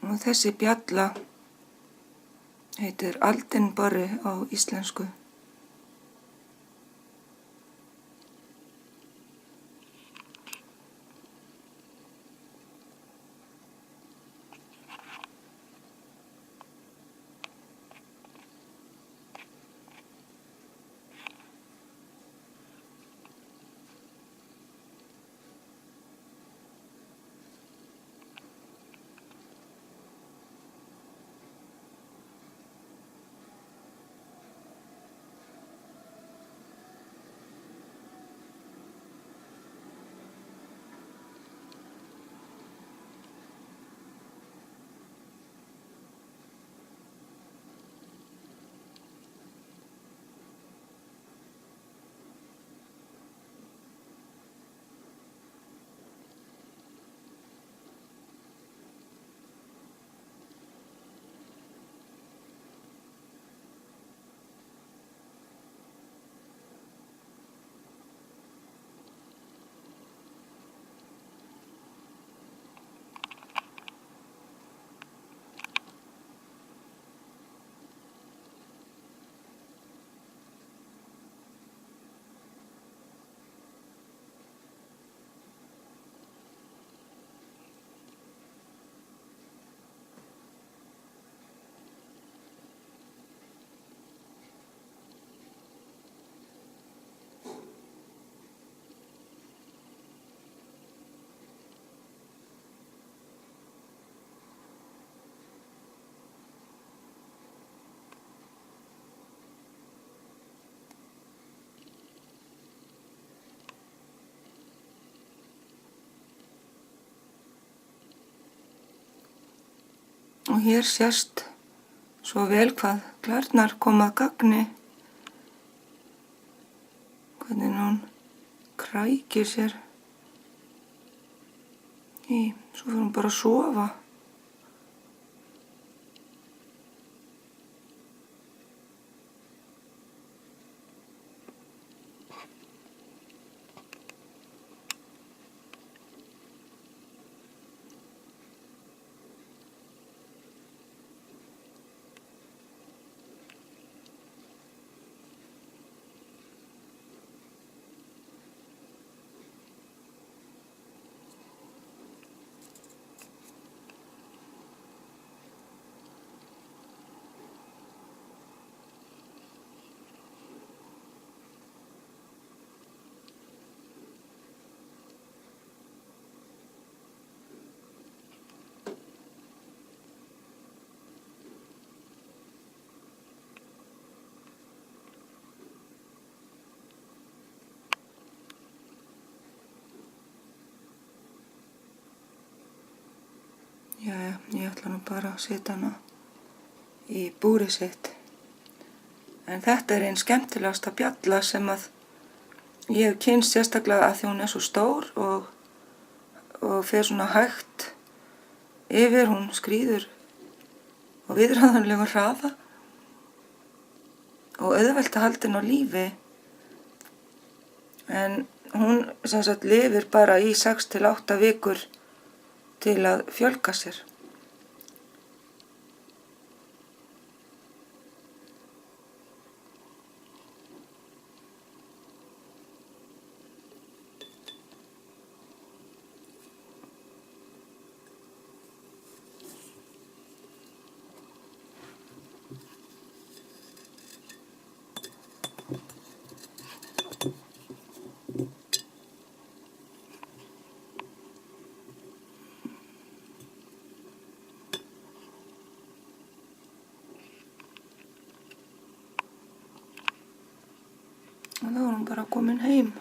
Og þessi bjalla heitir Aldenborri á íslensku. Og hér sést svo vel hvað klærnar koma að gagni, hvernig hún krækir sér í, svo fyrir hún bara að sofa. Jæja, ég ætla nú bara að setja hana í búrið sitt. En þetta er ein skemmtilegasta bjalla sem að ég hef kynnst, sérstaklega að því hún er svo stór og fer svona hægt yfir, hún skríður á viðráðanlegum hraða og auðvelt að halda henni á lífi. En hún sem sagt lifir bara í 6 til 8 vikur til að fjölga sér. Og þá er hún bara komin heim.